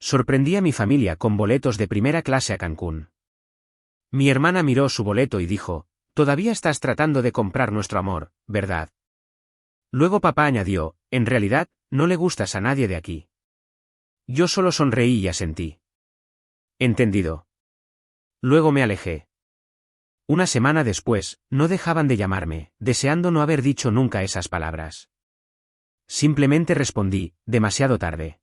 Sorprendí a mi familia con boletos de primera clase a Cancún. Mi hermana miró su boleto y dijo, «Todavía estás tratando de comprar nuestro amor, ¿verdad?» Luego papá añadió, «En realidad, no le gustas a nadie de aquí». Yo solo sonreí y asentí. Entendido. Luego me alejé. Una semana después, no dejaban de llamarme, deseando no haber dicho nunca esas palabras. Simplemente respondí, demasiado tarde.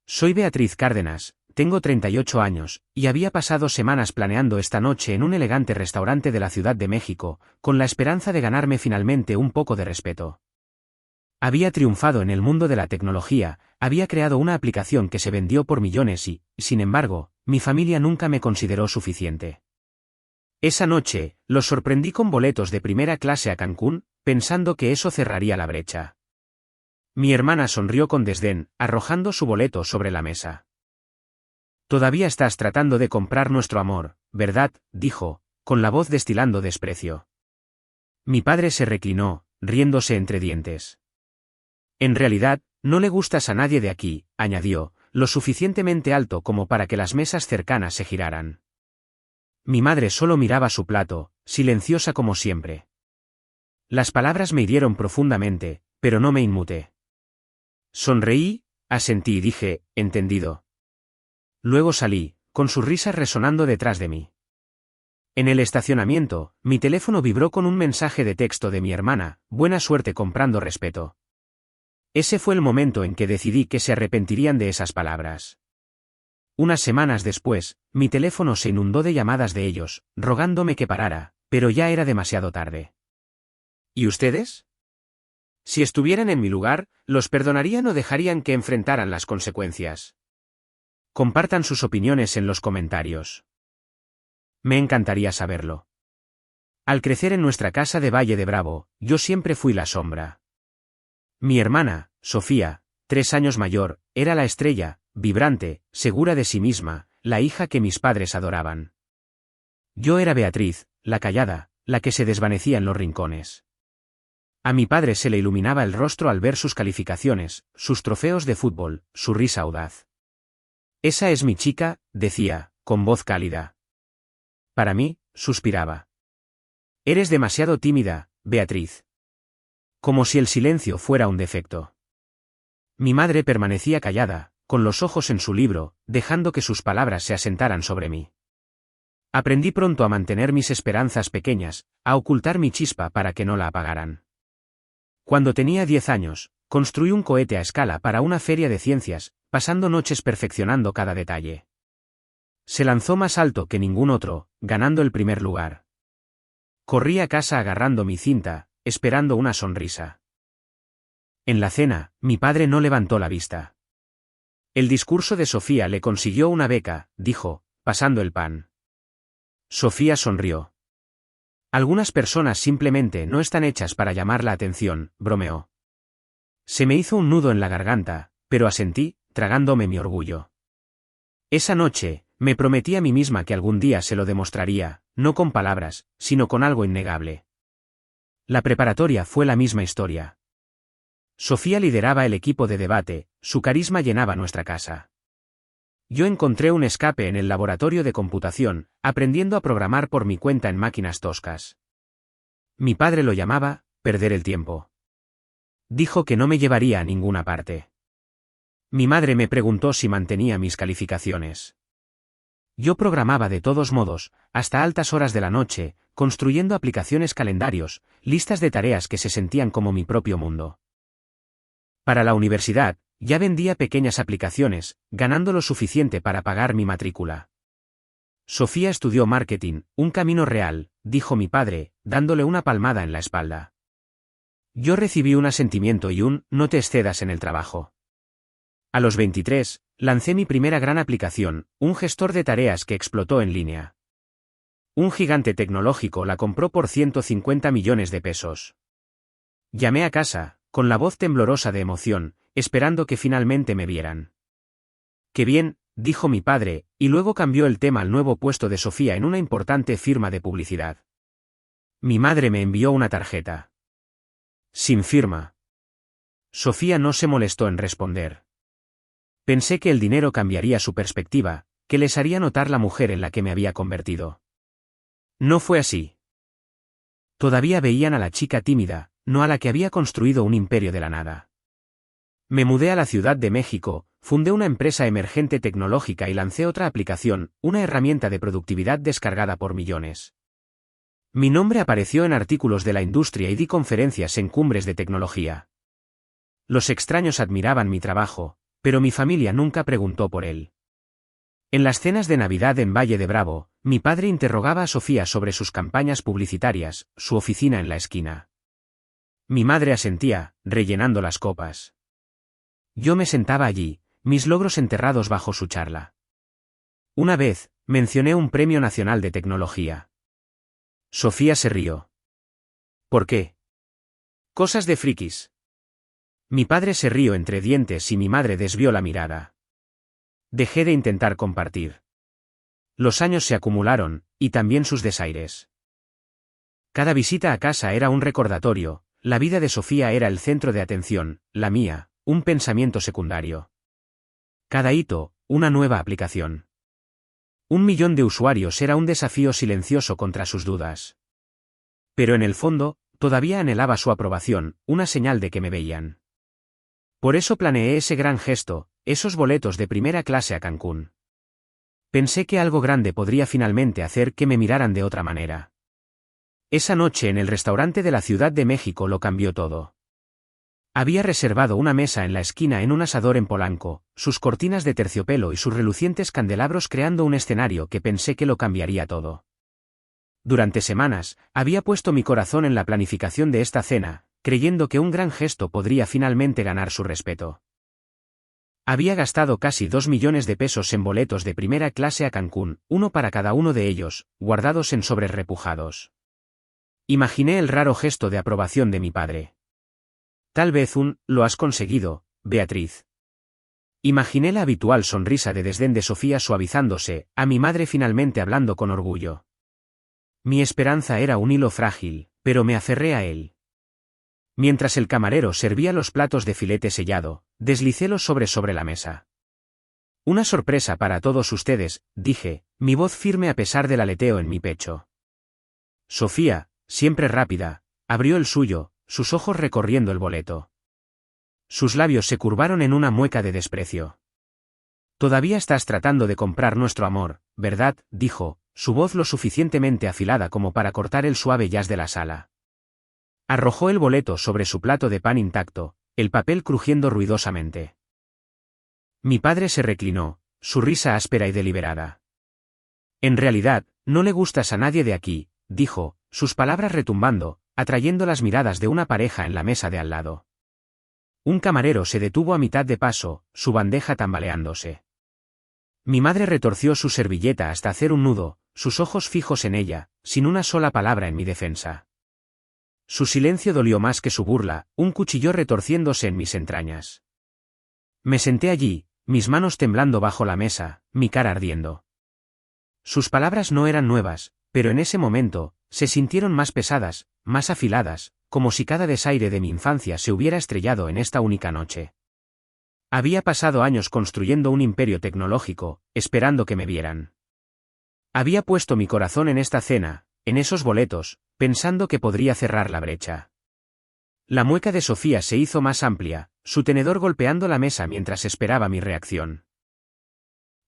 Soy Beatriz Cárdenas, tengo 38 años, y había pasado semanas planeando esta noche en un elegante restaurante de la Ciudad de México, con la esperanza de ganarme finalmente un poco de respeto. Había triunfado en el mundo de la tecnología, había creado una aplicación que se vendió por millones y, sin embargo, mi familia nunca me consideró suficiente. Esa noche, los sorprendí con boletos de primera clase a Cancún, pensando que eso cerraría la brecha. Mi hermana sonrió con desdén, arrojando su boleto sobre la mesa. «Todavía estás tratando de comprar nuestro amor, ¿verdad?», dijo, con la voz destilando desprecio. Mi padre se reclinó, riéndose entre dientes. «En realidad, no le gustas a nadie de aquí», añadió, lo suficientemente alto como para que las mesas cercanas se giraran. Mi madre solo miraba su plato, silenciosa como siempre. Las palabras me hirieron profundamente, pero no me inmuté. Sonreí, asentí y dije, «Entendido». Luego salí, con sus risas resonando detrás de mí. En el estacionamiento, mi teléfono vibró con un mensaje de texto de mi hermana, «Buena suerte comprando respeto». Ese fue el momento en que decidí que se arrepentirían de esas palabras. Unas semanas después, mi teléfono se inundó de llamadas de ellos, rogándome que parara, pero ya era demasiado tarde. ¿Y ustedes? Si estuvieran en mi lugar, ¿los perdonarían o dejarían que enfrentaran las consecuencias? Compartan sus opiniones en los comentarios. Me encantaría saberlo. Al crecer en nuestra casa de Valle de Bravo, yo siempre fui la sombra. Mi hermana, Sofía, 3 años mayor, era la estrella, vibrante, segura de sí misma, la hija que mis padres adoraban. Yo era Beatriz, la callada, la que se desvanecía en los rincones. A mi padre se le iluminaba el rostro al ver sus calificaciones, sus trofeos de fútbol, su risa audaz. «Esa es mi chica», decía, con voz cálida. Para mí, suspiraba. «Eres demasiado tímida, Beatriz». Como si el silencio fuera un defecto. Mi madre permanecía callada, con los ojos en su libro, dejando que sus palabras se asentaran sobre mí. Aprendí pronto a mantener mis esperanzas pequeñas, a ocultar mi chispa para que no la apagaran. Cuando tenía 10 años, construí un cohete a escala para una feria de ciencias, pasando noches perfeccionando cada detalle. Se lanzó más alto que ningún otro, ganando el primer lugar. Corrí a casa agarrando mi cinta, esperando una sonrisa. En la cena, mi padre no levantó la vista. «El discurso de Sofía le consiguió una beca», dijo, pasando el pan. Sofía sonrió. «Algunas personas simplemente no están hechas para llamar la atención», bromeó. Se me hizo un nudo en la garganta, pero asentí, tragándome mi orgullo. Esa noche, me prometí a mí misma que algún día se lo demostraría, no con palabras, sino con algo innegable. La preparatoria fue la misma historia. Sofía lideraba el equipo de debate, su carisma llenaba nuestra casa. Yo encontré un escape en el laboratorio de computación, aprendiendo a programar por mi cuenta en máquinas toscas. Mi padre lo llamaba, perder el tiempo. Dijo que no me llevaría a ninguna parte. Mi madre me preguntó si mantenía mis calificaciones. Yo programaba de todos modos, hasta altas horas de la noche, construyendo aplicaciones calendarios, listas de tareas que se sentían como mi propio mundo. Para la universidad, ya vendía pequeñas aplicaciones, ganando lo suficiente para pagar mi matrícula. Sofía estudió marketing, un camino real, dijo mi padre, dándole una palmada en la espalda. Yo recibí un asentimiento y un «no te excedas en el trabajo». A los 23, lancé mi primera gran aplicación, un gestor de tareas que explotó en línea. Un gigante tecnológico la compró por 150 millones de pesos. Llamé a casa, con la voz temblorosa de emoción, esperando que finalmente me vieran. «Qué bien», dijo mi padre, y luego cambió el tema al nuevo puesto de Sofía en una importante firma de publicidad. Mi madre me envió una tarjeta. Sin firma. Sofía no se molestó en responder. Pensé que el dinero cambiaría su perspectiva, que les haría notar la mujer en la que me había convertido. No fue así. Todavía veían a la chica tímida, no a la que había construido un imperio de la nada. Me mudé a la Ciudad de México, fundé una empresa emergente tecnológica y lancé otra aplicación, una herramienta de productividad descargada por millones. Mi nombre apareció en artículos de la industria y di conferencias en cumbres de tecnología. Los extraños admiraban mi trabajo, pero mi familia nunca preguntó por él. En las cenas de Navidad en Valle de Bravo, mi padre interrogaba a Sofía sobre sus campañas publicitarias, su oficina en la esquina. Mi madre asentía, rellenando las copas. Yo me sentaba allí, mis logros enterrados bajo su charla. Una vez, mencioné un premio nacional de tecnología. Sofía se rió. ¿Por qué? Cosas de frikis. Mi padre se rió entre dientes y mi madre desvió la mirada. Dejé de intentar compartir. Los años se acumularon, y también sus desaires. Cada visita a casa era un recordatorio, la vida de Sofía era el centro de atención, la mía, un pensamiento secundario. Cada hito, una nueva aplicación. 1 millón de usuarios era un desafío silencioso contra sus dudas. Pero en el fondo, todavía anhelaba su aprobación, una señal de que me veían. Por eso planeé ese gran gesto, esos boletos de primera clase a Cancún. Pensé que algo grande podría finalmente hacer que me miraran de otra manera. Esa noche en el restaurante de la Ciudad de México lo cambió todo. Había reservado una mesa en la esquina en un asador en Polanco, sus cortinas de terciopelo y sus relucientes candelabros creando un escenario que pensé que lo cambiaría todo. Durante semanas, había puesto mi corazón en la planificación de esta cena, creyendo que un gran gesto podría finalmente ganar su respeto. Había gastado casi 2 millones de pesos en boletos de primera clase a Cancún, uno para cada uno de ellos, guardados en sobres repujados. Imaginé el raro gesto de aprobación de mi padre. Tal vez «lo has conseguido, Beatriz». Imaginé la habitual sonrisa de desdén de Sofía suavizándose, a mi madre finalmente hablando con orgullo. Mi esperanza era un hilo frágil, pero me aferré a él. Mientras el camarero servía los platos de filete sellado, deslicé los sobres sobre la mesa. Una sorpresa para todos ustedes, dije, mi voz firme a pesar del aleteo en mi pecho. Sofía, siempre rápida, abrió el suyo, sus ojos recorriendo el boleto. Sus labios se curvaron en una mueca de desprecio. Todavía estás tratando de comprar nuestro amor, ¿verdad?, dijo, su voz lo suficientemente afilada como para cortar el suave jazz de la sala. Arrojó el boleto sobre su plato de pan intacto, el papel crujiendo ruidosamente. Mi padre se reclinó, su risa áspera y deliberada. En realidad, no le gustas a nadie de aquí, dijo, sus palabras retumbando, atrayendo las miradas de una pareja en la mesa de al lado. Un camarero se detuvo a mitad de paso, su bandeja tambaleándose. Mi madre retorció su servilleta hasta hacer un nudo, sus ojos fijos en ella, sin una sola palabra en mi defensa. Su silencio dolió más que su burla, un cuchillo retorciéndose en mis entrañas. Me senté allí, mis manos temblando bajo la mesa, mi cara ardiendo. Sus palabras no eran nuevas, pero en ese momento, se sintieron más pesadas, más afiladas, como si cada desaire de mi infancia se hubiera estrellado en esta única noche. Había pasado años construyendo un imperio tecnológico, esperando que me vieran. Había puesto mi corazón en esta cena, en esos boletos, pensando que podría cerrar la brecha. La mueca de Sofía se hizo más amplia, su tenedor golpeando la mesa mientras esperaba mi reacción.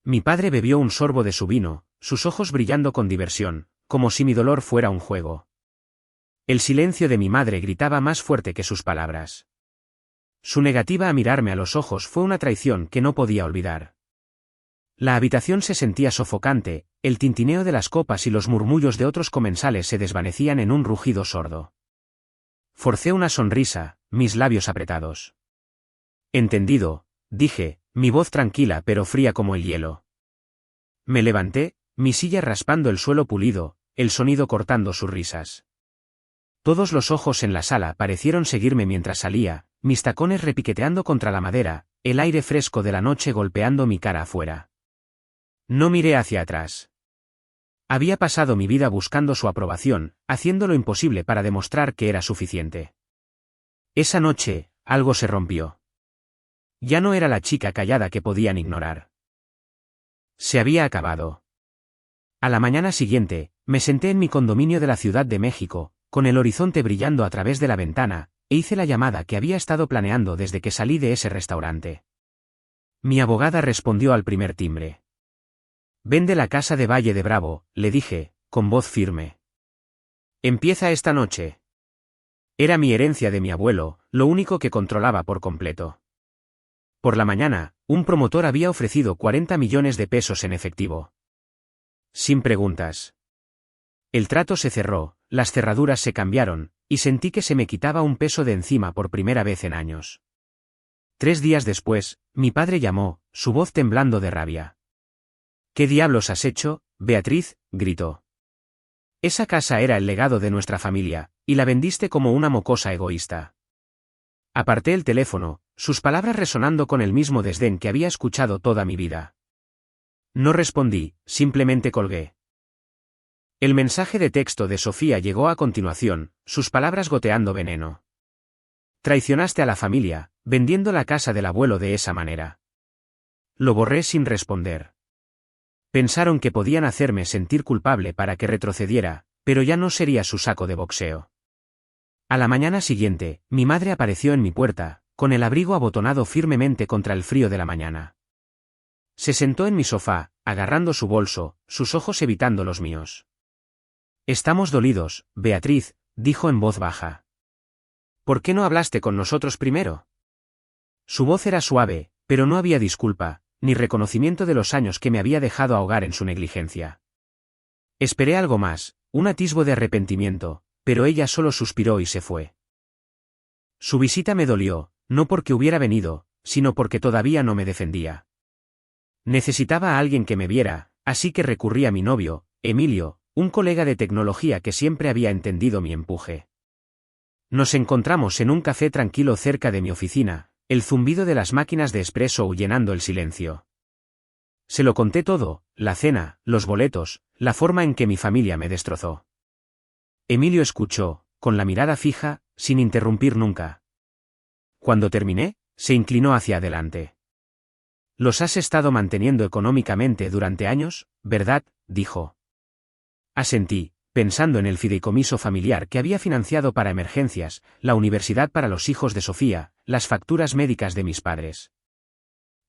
Mi padre bebió un sorbo de su vino, sus ojos brillando con diversión, como si mi dolor fuera un juego. El silencio de mi madre gritaba más fuerte que sus palabras. Su negativa a mirarme a los ojos fue una traición que no podía olvidar. La habitación se sentía sofocante, el tintineo de las copas y los murmullos de otros comensales se desvanecían en un rugido sordo. Forcé una sonrisa, mis labios apretados. Entendido, dije, mi voz tranquila pero fría como el hielo. Me levanté, mi silla raspando el suelo pulido, el sonido cortando sus risas. Todos los ojos en la sala parecieron seguirme mientras salía, mis tacones repiqueteando contra la madera, el aire fresco de la noche golpeando mi cara afuera. No miré hacia atrás. Había pasado mi vida buscando su aprobación, haciendo lo imposible para demostrar que era suficiente. Esa noche, algo se rompió. Ya no era la chica callada que podían ignorar. Se había acabado. A la mañana siguiente, me senté en mi condominio de la Ciudad de México, con el horizonte brillando a través de la ventana, e hice la llamada que había estado planeando desde que salí de ese restaurante. Mi abogada respondió al primer timbre. «Vende la casa de Valle de Bravo», le dije, con voz firme. «Empieza esta noche». Era mi herencia de mi abuelo, lo único que controlaba por completo. Por la mañana, un promotor había ofrecido 40 millones de pesos en efectivo. Sin preguntas. El trato se cerró, las cerraduras se cambiaron, y sentí que se me quitaba un peso de encima por primera vez en años. 3 días después, mi padre llamó, su voz temblando de rabia. «¿Qué diablos has hecho, Beatriz?», gritó. «Esa casa era el legado de nuestra familia, y la vendiste como una mocosa egoísta». Aparté el teléfono, sus palabras resonando con el mismo desdén que había escuchado toda mi vida. No respondí, simplemente colgué. El mensaje de texto de Sofía llegó a continuación, sus palabras goteando veneno. «Traicionaste a la familia, vendiendo la casa del abuelo de esa manera». Lo borré sin responder. Pensaron que podían hacerme sentir culpable para que retrocediera, pero ya no sería su saco de boxeo. A la mañana siguiente, mi madre apareció en mi puerta, con el abrigo abotonado firmemente contra el frío de la mañana. Se sentó en mi sofá, agarrando su bolso, sus ojos evitando los míos. «Estamos dolidos, Beatriz», dijo en voz baja. «¿Por qué no hablaste con nosotros primero?». Su voz era suave, pero no había disculpa, ni reconocimiento de los años que me había dejado ahogar en su negligencia. Esperé algo más, un atisbo de arrepentimiento, pero ella solo suspiró y se fue. Su visita me dolió, no porque hubiera venido, sino porque todavía no me defendía. Necesitaba a alguien que me viera, así que recurrí a mi novio, Emilio, un colega de tecnología que siempre había entendido mi empuje. Nos encontramos en un café tranquilo cerca de mi oficina, el zumbido de las máquinas de espresso llenando el silencio. Se lo conté todo, la cena, los boletos, la forma en que mi familia me destrozó. Emilio escuchó, con la mirada fija, sin interrumpir nunca. Cuando terminé, se inclinó hacia adelante. «Los has estado manteniendo económicamente durante años, ¿verdad?», dijo. Asentí, pensando en el fideicomiso familiar que había financiado para emergencias, la universidad para los hijos de Sofía, las facturas médicas de mis padres.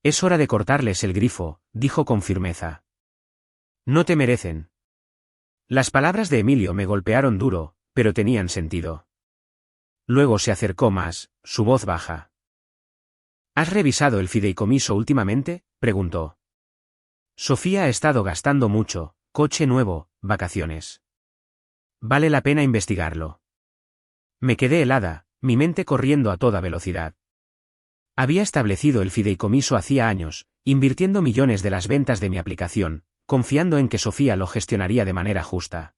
«Es hora de cortarles el grifo», dijo con firmeza. «No te merecen». Las palabras de Emilio me golpearon duro, pero tenían sentido. Luego se acercó más, su voz baja. «¿Has revisado el fideicomiso últimamente?», preguntó. «Sofía ha estado gastando mucho, coche nuevo, vacaciones. Vale la pena investigarlo». Me quedé helada, mi mente corriendo a toda velocidad. Había establecido el fideicomiso hacía años, invirtiendo millones de las ventas de mi aplicación, confiando en que Sofía lo gestionaría de manera justa.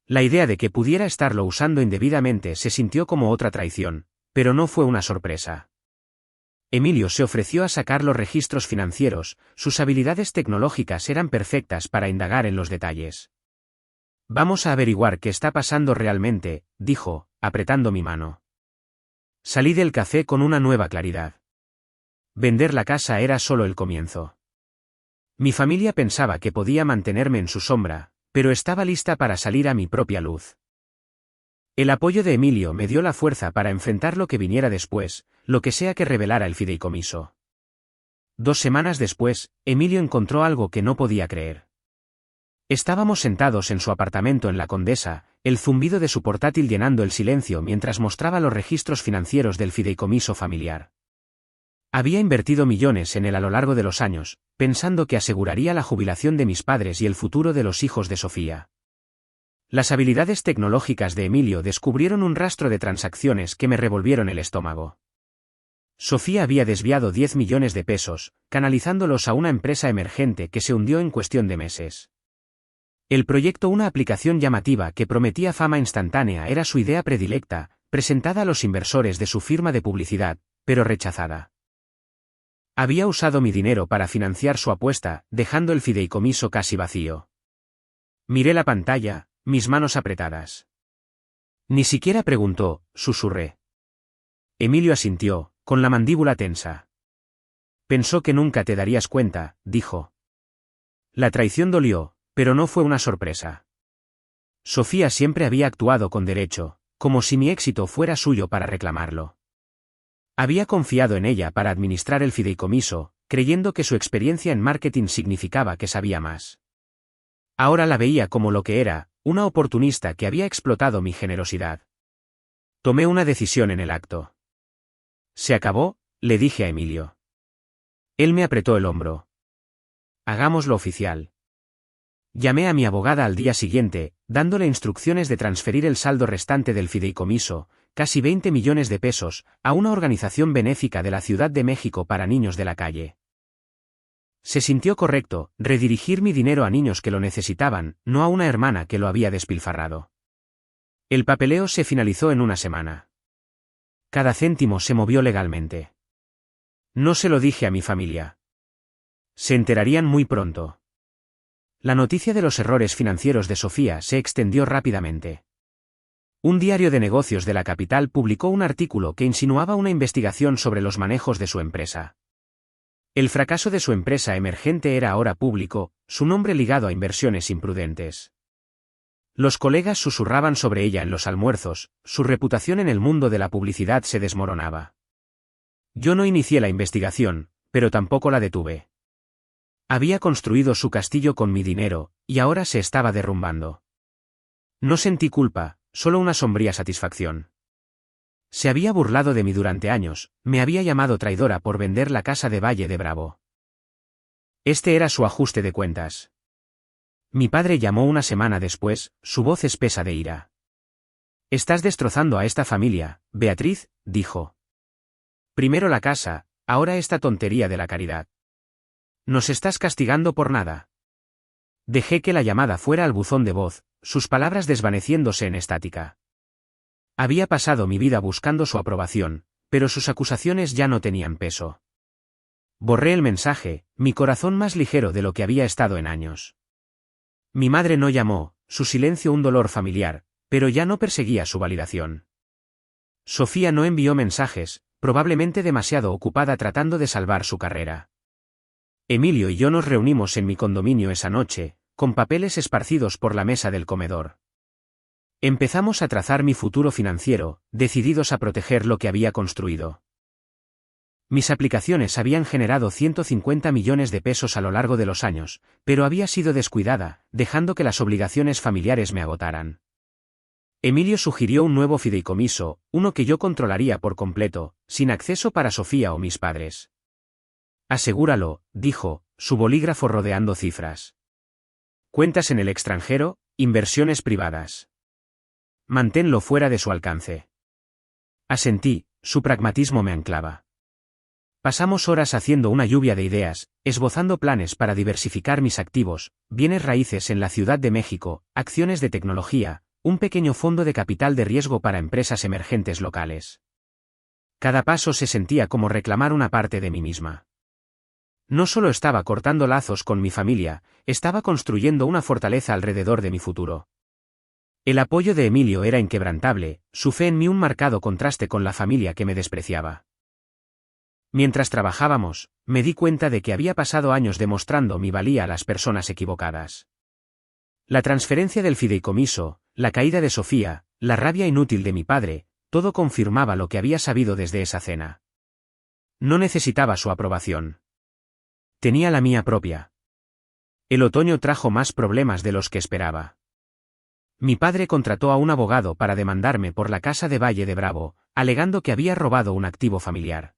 La idea de que pudiera estarlo usando indebidamente se sintió como otra traición, pero no fue una sorpresa. Emilio se ofreció a sacar los registros financieros, sus habilidades tecnológicas eran perfectas para indagar en los detalles. «Vamos a averiguar qué está pasando realmente», dijo, apretando mi mano. Salí del café con una nueva claridad. Vender la casa era solo el comienzo. Mi familia pensaba que podía mantenerme en su sombra, pero estaba lista para salir a mi propia luz. El apoyo de Emilio me dio la fuerza para enfrentar lo que viniera después, lo que sea que revelara el fideicomiso. 2 semanas después, Emilio encontró algo que no podía creer. Estábamos sentados en su apartamento en La Condesa, el zumbido de su portátil llenando el silencio mientras mostraba los registros financieros del fideicomiso familiar. Había invertido millones en él a lo largo de los años, pensando que aseguraría la jubilación de mis padres y el futuro de los hijos de Sofía. Las habilidades tecnológicas de Emilio descubrieron un rastro de transacciones que me revolvieron el estómago. Sofía había desviado 10 millones de pesos, canalizándolos a una empresa emergente que se hundió en cuestión de meses. El proyecto, una aplicación llamativa que prometía fama instantánea, era su idea predilecta, presentada a los inversores de su firma de publicidad, pero rechazada. Había usado mi dinero para financiar su apuesta, dejando el fideicomiso casi vacío. Miré la pantalla, mis manos apretadas. Ni siquiera preguntó, susurré. Emilio asintió, con la mandíbula tensa. Pensó que nunca te darías cuenta, dijo. La traición dolió, pero no fue una sorpresa. Sofía siempre había actuado con derecho, como si mi éxito fuera suyo para reclamarlo. Había confiado en ella para administrar el fideicomiso, creyendo que su experiencia en marketing significaba que sabía más. Ahora la veía como lo que era, una oportunista que había explotado mi generosidad. Tomé una decisión en el acto. ¿Se acabó?, le dije a Emilio. Él me apretó el hombro. Hagámoslo oficial. Llamé a mi abogada al día siguiente, dándole instrucciones de transferir el saldo restante del fideicomiso, casi 20 millones de pesos, a una organización benéfica de la Ciudad de México para niños de la calle. Se sintió correcto, redirigir mi dinero a niños que lo necesitaban, no a una hermana que lo había despilfarrado. El papeleo se finalizó en una semana. Cada céntimo se movió legalmente. No se lo dije a mi familia. Se enterarían muy pronto. La noticia de los errores financieros de Sofía se extendió rápidamente. Un diario de negocios de la capital publicó un artículo que insinuaba una investigación sobre los manejos de su empresa. El fracaso de su empresa emergente era ahora público, su nombre ligado a inversiones imprudentes. Los colegas susurraban sobre ella en los almuerzos, su reputación en el mundo de la publicidad se desmoronaba. Yo no inicié la investigación, pero tampoco la detuve. Había construido su castillo con mi dinero, y ahora se estaba derrumbando. No sentí culpa, solo una sombría satisfacción. Se había burlado de mí durante años, me había llamado traidora por vender la casa de Valle de Bravo. Este era su ajuste de cuentas. Mi padre llamó una semana después, su voz espesa de ira. «Estás destrozando a esta familia, Beatriz», dijo. «Primero la casa, ahora esta tontería de la caridad. Nos estás castigando por nada». Dejé que la llamada fuera al buzón de voz, sus palabras desvaneciéndose en estática. Había pasado mi vida buscando su aprobación, pero sus acusaciones ya no tenían peso. Borré el mensaje, mi corazón más ligero de lo que había estado en años. Mi madre no llamó, su silencio un dolor familiar, pero ya no perseguía su validación. Sofía no envió mensajes, probablemente demasiado ocupada tratando de salvar su carrera. Emilio y yo nos reunimos en mi condominio esa noche, con papeles esparcidos por la mesa del comedor. Empezamos a trazar mi futuro financiero, decididos a proteger lo que había construido. Mis aplicaciones habían generado 150 millones de pesos a lo largo de los años, pero había sido descuidada, dejando que las obligaciones familiares me agotaran. Emilio sugirió un nuevo fideicomiso, uno que yo controlaría por completo, sin acceso para Sofía o mis padres. «Asegúralo», dijo, su bolígrafo rodeando cifras. «Cuentas en el extranjero, inversiones privadas. Manténlo fuera de su alcance». Asentí, su pragmatismo me anclaba. Pasamos horas haciendo una lluvia de ideas, esbozando planes para diversificar mis activos, bienes raíces en la Ciudad de México, acciones de tecnología, un pequeño fondo de capital de riesgo para empresas emergentes locales. Cada paso se sentía como reclamar una parte de mí misma. No solo estaba cortando lazos con mi familia, estaba construyendo una fortaleza alrededor de mi futuro. El apoyo de Emilio era inquebrantable, su fe en mí un marcado contraste con la familia que me despreciaba. Mientras trabajábamos, me di cuenta de que había pasado años demostrando mi valía a las personas equivocadas. La transferencia del fideicomiso, la caída de Sofía, la rabia inútil de mi padre, todo confirmaba lo que había sabido desde esa cena. No necesitaba su aprobación. Tenía la mía propia. El otoño trajo más problemas de los que esperaba. Mi padre contrató a un abogado para demandarme por la casa de Valle de Bravo, alegando que había robado un activo familiar.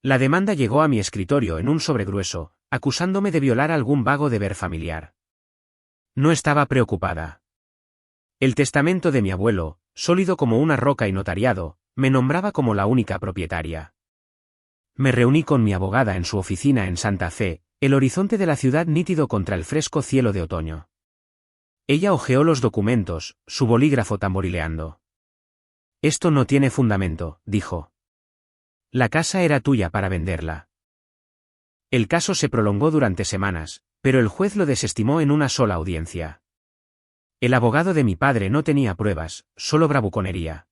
La demanda llegó a mi escritorio en un sobre grueso, acusándome de violar algún vago deber familiar. No estaba preocupada. El testamento de mi abuelo, sólido como una roca y notariado, me nombraba como la única propietaria. Me reuní con mi abogada en su oficina en Santa Fe, el horizonte de la ciudad nítido contra el fresco cielo de otoño. Ella hojeó los documentos, su bolígrafo tamborileando. «Esto no tiene fundamento», dijo. «La casa era tuya para venderla». El caso se prolongó durante semanas, pero el juez lo desestimó en una sola audiencia. El abogado de mi padre no tenía pruebas, solo bravuconería.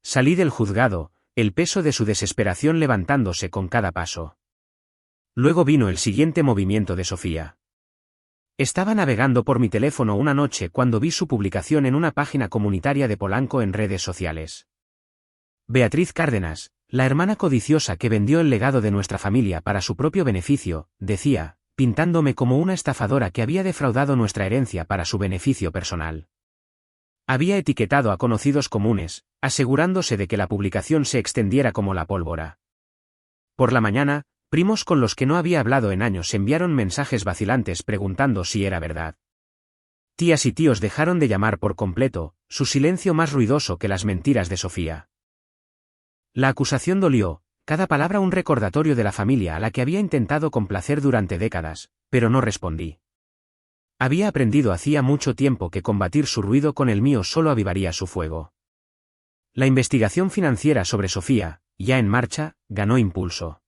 Salí del juzgado, el peso de su desesperación levantándose con cada paso. Luego vino el siguiente movimiento de Sofía. Estaba navegando por mi teléfono una noche cuando vi su publicación en una página comunitaria de Polanco en redes sociales. Beatriz Cárdenas, la hermana codiciosa que vendió el legado de nuestra familia para su propio beneficio, decía, pintándome como una estafadora que había defraudado nuestra herencia para su beneficio personal. Había etiquetado a conocidos comunes, asegurándose de que la publicación se extendiera como la pólvora. Por la mañana, primos con los que no había hablado en años enviaron mensajes vacilantes preguntando si era verdad. Tías y tíos dejaron de llamar por completo, su silencio más ruidoso que las mentiras de Sofía. La acusación dolió, cada palabra un recordatorio de la familia a la que había intentado complacer durante décadas, pero no respondí. Había aprendido hacía mucho tiempo que combatir su ruido con el mío solo avivaría su fuego. La investigación financiera sobre Sofía, ya en marcha, ganó impulso.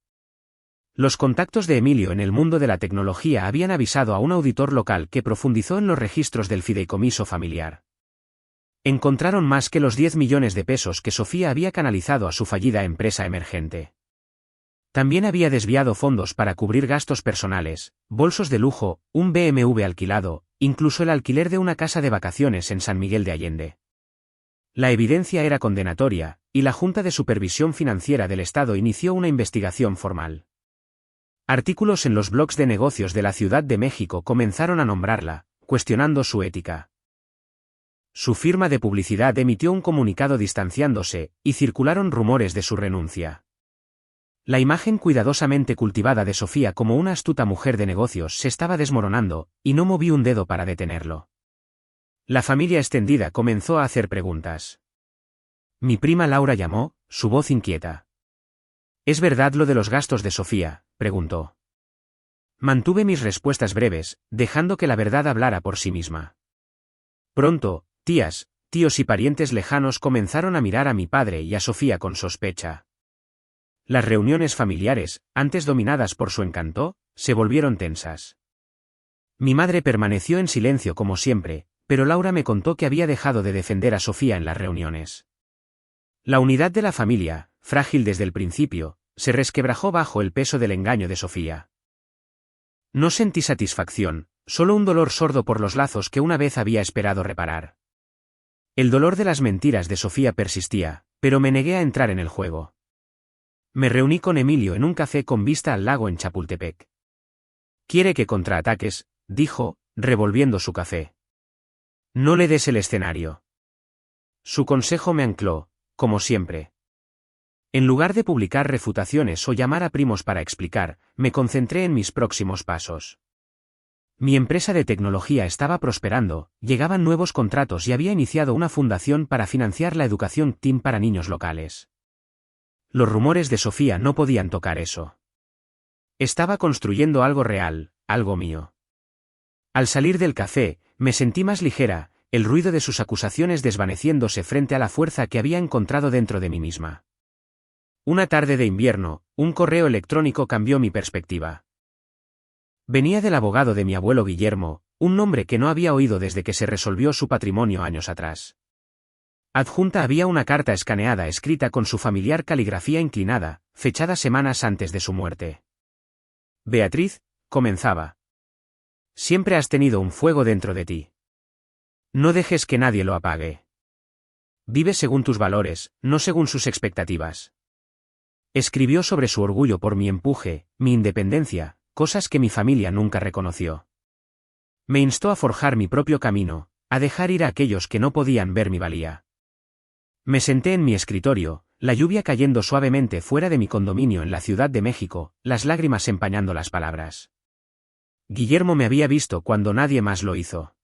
Los contactos de Emilio en el mundo de la tecnología habían avisado a un auditor local que profundizó en los registros del fideicomiso familiar. Encontraron más que los 10 millones de pesos que Sofía había canalizado a su fallida empresa emergente. También había desviado fondos para cubrir gastos personales, bolsos de lujo, un BMW alquilado, incluso el alquiler de una casa de vacaciones en San Miguel de Allende. La evidencia era condenatoria, y la Junta de Supervisión Financiera del Estado inició una investigación formal. Artículos en los blogs de negocios de la Ciudad de México comenzaron a nombrarla, cuestionando su ética. Su firma de publicidad emitió un comunicado distanciándose, y circularon rumores de su renuncia. La imagen cuidadosamente cultivada de Sofía como una astuta mujer de negocios se estaba desmoronando, y no moví un dedo para detenerlo. La familia extendida comenzó a hacer preguntas. Mi prima Laura llamó, su voz inquieta. ¿Es verdad lo de los gastos de Sofía?, preguntó. Mantuve mis respuestas breves, dejando que la verdad hablara por sí misma. Pronto, tías, tíos y parientes lejanos comenzaron a mirar a mi padre y a Sofía con sospecha. Las reuniones familiares, antes dominadas por su encanto, se volvieron tensas. Mi madre permaneció en silencio como siempre, pero Laura me contó que había dejado de defender a Sofía en las reuniones. La unidad de la familia, frágil desde el principio, se resquebrajó bajo el peso del engaño de Sofía. No sentí satisfacción, solo un dolor sordo por los lazos que una vez había esperado reparar. El dolor de las mentiras de Sofía persistía, pero me negué a entrar en el juego. Me reuní con Emilio en un café con vista al lago en Chapultepec. «Quiere que contraataques», dijo, revolviendo su café. «No le des el escenario». Su consejo me ancló, como siempre. En lugar de publicar refutaciones o llamar a primos para explicar, me concentré en mis próximos pasos. Mi empresa de tecnología estaba prosperando, llegaban nuevos contratos y había iniciado una fundación para financiar la educación TEAM para niños locales. Los rumores de Sofía no podían tocar eso. Estaba construyendo algo real, algo mío. Al salir del café, me sentí más ligera, el ruido de sus acusaciones desvaneciéndose frente a la fuerza que había encontrado dentro de mí misma. Una tarde de invierno, un correo electrónico cambió mi perspectiva. Venía del abogado de mi abuelo Guillermo, un nombre que no había oído desde que se resolvió su patrimonio años atrás. Adjunta había una carta escaneada escrita con su familiar caligrafía inclinada, fechada semanas antes de su muerte. Beatriz, comenzaba. Siempre has tenido un fuego dentro de ti. No dejes que nadie lo apague. Vive según tus valores, no según sus expectativas. Escribió sobre su orgullo por mi empuje, mi independencia, cosas que mi familia nunca reconoció. Me instó a forjar mi propio camino, a dejar ir a aquellos que no podían ver mi valía. Me senté en mi escritorio, la lluvia cayendo suavemente fuera de mi condominio en la Ciudad de México, las lágrimas empañando las palabras. Guillermo me había visto cuando nadie más lo hizo.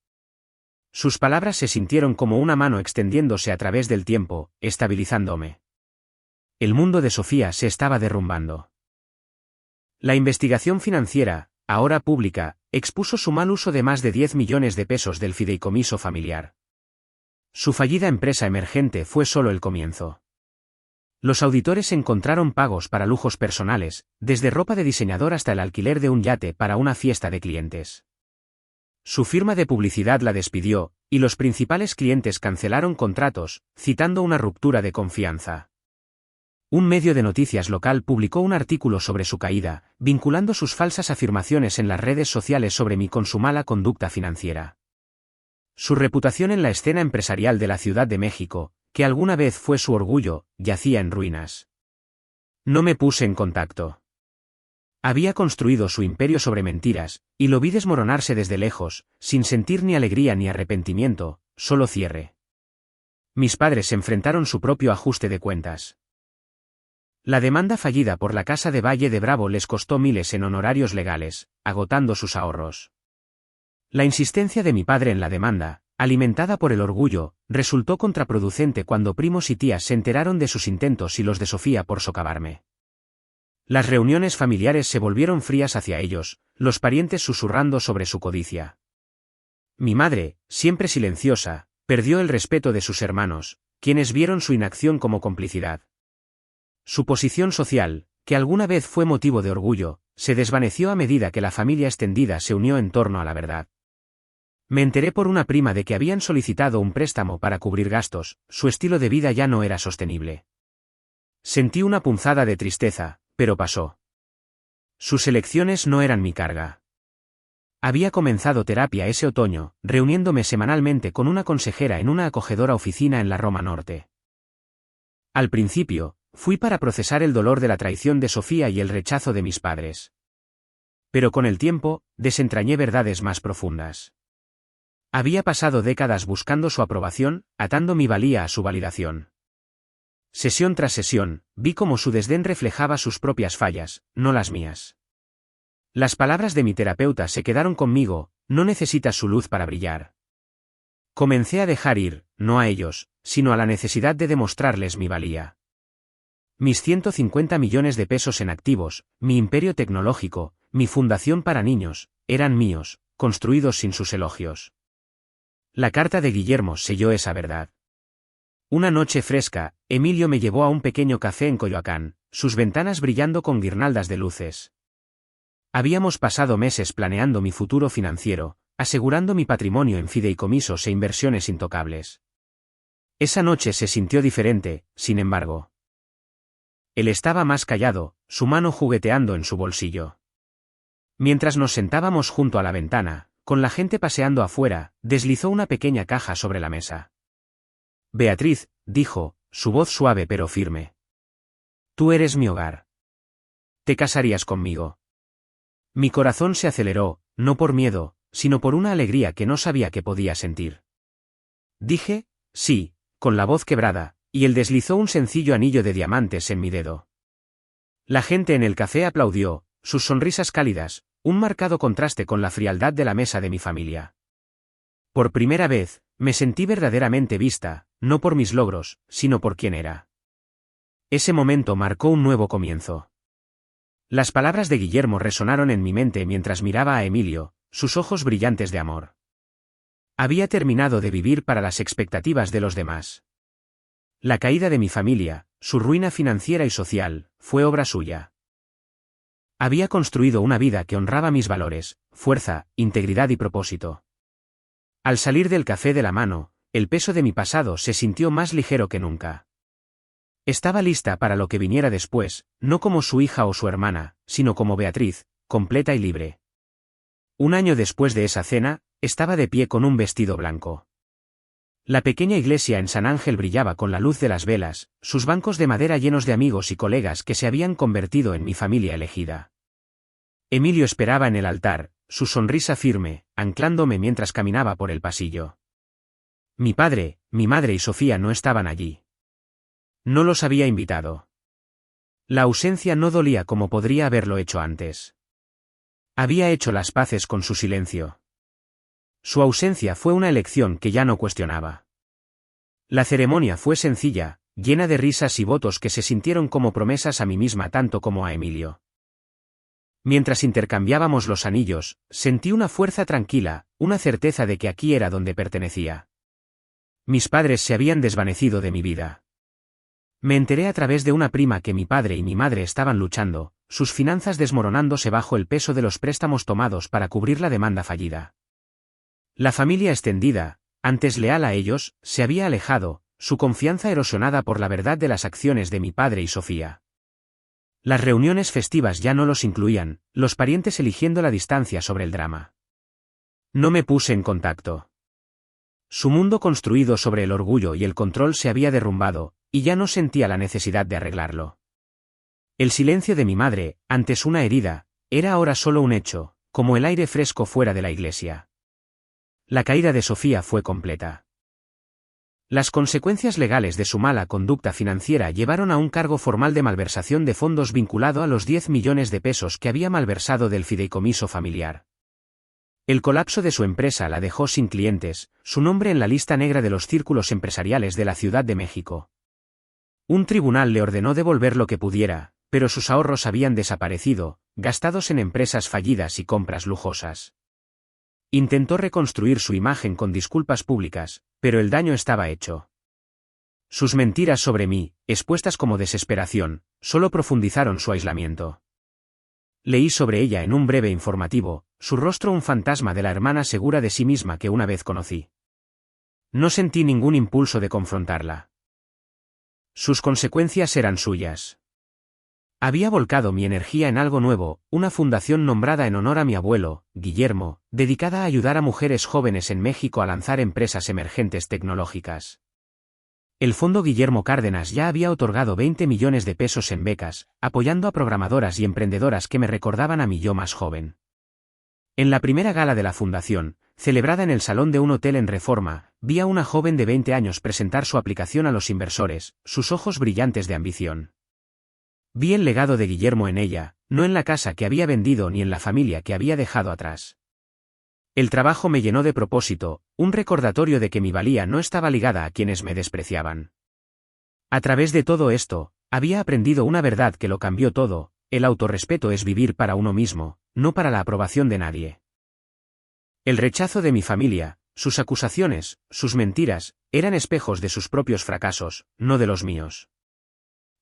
Sus palabras se sintieron como una mano extendiéndose a través del tiempo, estabilizándome. El mundo de Sofía se estaba derrumbando. La investigación financiera, ahora pública, expuso su mal uso de más de 10 millones de pesos del fideicomiso familiar. Su fallida empresa emergente fue solo el comienzo. Los auditores encontraron pagos para lujos personales, desde ropa de diseñador hasta el alquiler de un yate para una fiesta de clientes. Su firma de publicidad la despidió, y los principales clientes cancelaron contratos, citando una ruptura de confianza. Un medio de noticias local publicó un artículo sobre su caída, vinculando sus falsas afirmaciones en las redes sociales sobre mí con su mala conducta financiera. Su reputación en la escena empresarial de la Ciudad de México, que alguna vez fue su orgullo, yacía en ruinas. No me puse en contacto. Había construido su imperio sobre mentiras, y lo vi desmoronarse desde lejos, sin sentir ni alegría ni arrepentimiento, solo cierre. Mis padres enfrentaron su propio ajuste de cuentas. La demanda fallida por la Casa de Valle de Bravo les costó miles en honorarios legales, agotando sus ahorros. La insistencia de mi padre en la demanda, alimentada por el orgullo, resultó contraproducente cuando primos y tías se enteraron de sus intentos y los de Sofía por socavarme. Las reuniones familiares se volvieron frías hacia ellos, los parientes susurrando sobre su codicia. Mi madre, siempre silenciosa, perdió el respeto de sus hermanos, quienes vieron su inacción como complicidad. Su posición social, que alguna vez fue motivo de orgullo, se desvaneció a medida que la familia extendida se unió en torno a la verdad. Me enteré por una prima de que habían solicitado un préstamo para cubrir gastos, su estilo de vida ya no era sostenible. Sentí una punzada de tristeza, pero pasó. Sus elecciones no eran mi carga. Había comenzado terapia ese otoño, reuniéndome semanalmente con una consejera en una acogedora oficina en la Roma Norte. Al principio, fui para procesar el dolor de la traición de Sofía y el rechazo de mis padres. Pero con el tiempo, desentrañé verdades más profundas. Había pasado décadas buscando su aprobación, atando mi valía a su validación. Sesión tras sesión, vi cómo su desdén reflejaba sus propias fallas, no las mías. Las palabras de mi terapeuta se quedaron conmigo: no necesitas su luz para brillar. Comencé a dejar ir, no a ellos, sino a la necesidad de demostrarles mi valía. Mis 150 millones de pesos en activos, mi imperio tecnológico, mi fundación para niños, eran míos, construidos sin sus elogios. La carta de Guillermo selló esa verdad. Una noche fresca, Emilio me llevó a un pequeño café en Coyoacán, sus ventanas brillando con guirnaldas de luces. Habíamos pasado meses planeando mi futuro financiero, asegurando mi patrimonio en fideicomisos e inversiones intocables. Esa noche se sintió diferente, sin embargo. Él estaba más callado, su mano jugueteando en su bolsillo. Mientras nos sentábamos junto a la ventana, con la gente paseando afuera, deslizó una pequeña caja sobre la mesa. Beatriz, dijo, su voz suave pero firme. Tú eres mi hogar. ¿Te casarías conmigo? Mi corazón se aceleró, no por miedo, sino por una alegría que no sabía que podía sentir. Dije, sí, con la voz quebrada, y él deslizó un sencillo anillo de diamantes en mi dedo. La gente en el café aplaudió, sus sonrisas cálidas, un marcado contraste con la frialdad de la mesa de mi familia. Por primera vez, me sentí verdaderamente vista, no por mis logros, sino por quien era. Ese momento marcó un nuevo comienzo. Las palabras de Guillermo resonaron en mi mente mientras miraba a Emilio, sus ojos brillantes de amor. Había terminado de vivir para las expectativas de los demás. La caída de mi familia, su ruina financiera y social, fue obra suya. Había construido una vida que honraba mis valores, fuerza, integridad y propósito. Al salir del café de la mano, el peso de mi pasado se sintió más ligero que nunca. Estaba lista para lo que viniera después, no como su hija o su hermana, sino como Beatriz, completa y libre. Un año después de esa cena, estaba de pie con un vestido blanco. La pequeña iglesia en San Ángel brillaba con la luz de las velas, sus bancos de madera llenos de amigos y colegas que se habían convertido en mi familia elegida. Emilio esperaba en el altar, su sonrisa firme, anclándome mientras caminaba por el pasillo. Mi padre, mi madre y Sofía no estaban allí. No los había invitado. La ausencia no dolía como podría haberlo hecho antes. Había hecho las paces con su silencio. Su ausencia fue una elección que ya no cuestionaba. La ceremonia fue sencilla, llena de risas y votos que se sintieron como promesas a mí misma tanto como a Emilio. Mientras intercambiábamos los anillos, sentí una fuerza tranquila, una certeza de que aquí era donde pertenecía. Mis padres se habían desvanecido de mi vida. Me enteré a través de una prima que mi padre y mi madre estaban luchando, sus finanzas desmoronándose bajo el peso de los préstamos tomados para cubrir la demanda fallida. La familia extendida, antes leal a ellos, se había alejado, su confianza erosionada por la verdad de las acciones de mi padre y Sofía. Las reuniones festivas ya no los incluían, los parientes eligiendo la distancia sobre el drama. No me puse en contacto. Su mundo construido sobre el orgullo y el control se había derrumbado, y ya no sentía la necesidad de arreglarlo. El silencio de mi madre, antes una herida, era ahora solo un hecho, como el aire fresco fuera de la iglesia. La caída de Sofía fue completa. Las consecuencias legales de su mala conducta financiera llevaron a un cargo formal de malversación de fondos vinculado a los 10 millones de pesos que había malversado del fideicomiso familiar. El colapso de su empresa la dejó sin clientes, su nombre en la lista negra de los círculos empresariales de la Ciudad de México. Un tribunal le ordenó devolver lo que pudiera, pero sus ahorros habían desaparecido, gastados en empresas fallidas y compras lujosas. Intentó reconstruir su imagen con disculpas públicas, pero el daño estaba hecho. Sus mentiras sobre mí, expuestas como desesperación, solo profundizaron su aislamiento. Leí sobre ella en un breve informativo, su rostro un fantasma de la hermana segura de sí misma que una vez conocí. No sentí ningún impulso de confrontarla. Sus consecuencias eran suyas. Había volcado mi energía en algo nuevo, una fundación nombrada en honor a mi abuelo, Guillermo, dedicada a ayudar a mujeres jóvenes en México a lanzar empresas emergentes tecnológicas. El Fondo Guillermo Cárdenas ya había otorgado 20 millones de pesos en becas, apoyando a programadoras y emprendedoras que me recordaban a mi yo más joven. En la primera gala de la fundación, celebrada en el salón de un hotel en Reforma, vi a una joven de 20 años presentar su aplicación a los inversores, sus ojos brillantes de ambición. Vi el legado de Guillermo en ella, no en la casa que había vendido ni en la familia que había dejado atrás. El trabajo me llenó de propósito, un recordatorio de que mi valía no estaba ligada a quienes me despreciaban. A través de todo esto, había aprendido una verdad que lo cambió todo: el autorrespeto es vivir para uno mismo, no para la aprobación de nadie. El rechazo de mi familia, sus acusaciones, sus mentiras, eran espejos de sus propios fracasos, no de los míos.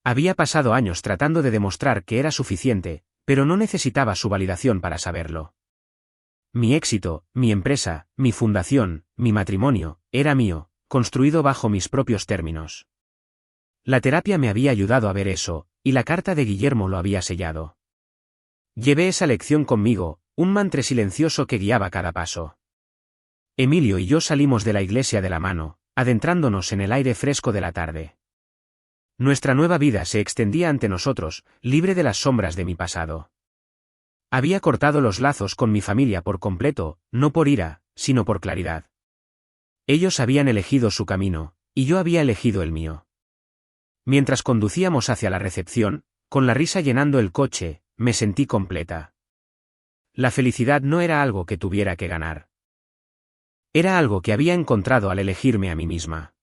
Había pasado años tratando de demostrar que era suficiente, pero no necesitaba su validación para saberlo. Mi éxito, mi empresa, mi fundación, mi matrimonio, era mío, construido bajo mis propios términos. La terapia me había ayudado a ver eso, y la carta de Guillermo lo había sellado. Llevé esa lección conmigo, un mantra silencioso que guiaba cada paso. Emilio y yo salimos de la iglesia de la mano, adentrándonos en el aire fresco de la tarde. Nuestra nueva vida se extendía ante nosotros, libre de las sombras de mi pasado. Había cortado los lazos con mi familia por completo, no por ira, sino por claridad. Ellos habían elegido su camino, y yo había elegido el mío. Mientras conducíamos hacia la recepción, con la risa llenando el coche, me sentí completa. La felicidad no era algo que tuviera que ganar. Era algo que había encontrado al elegirme a mí misma.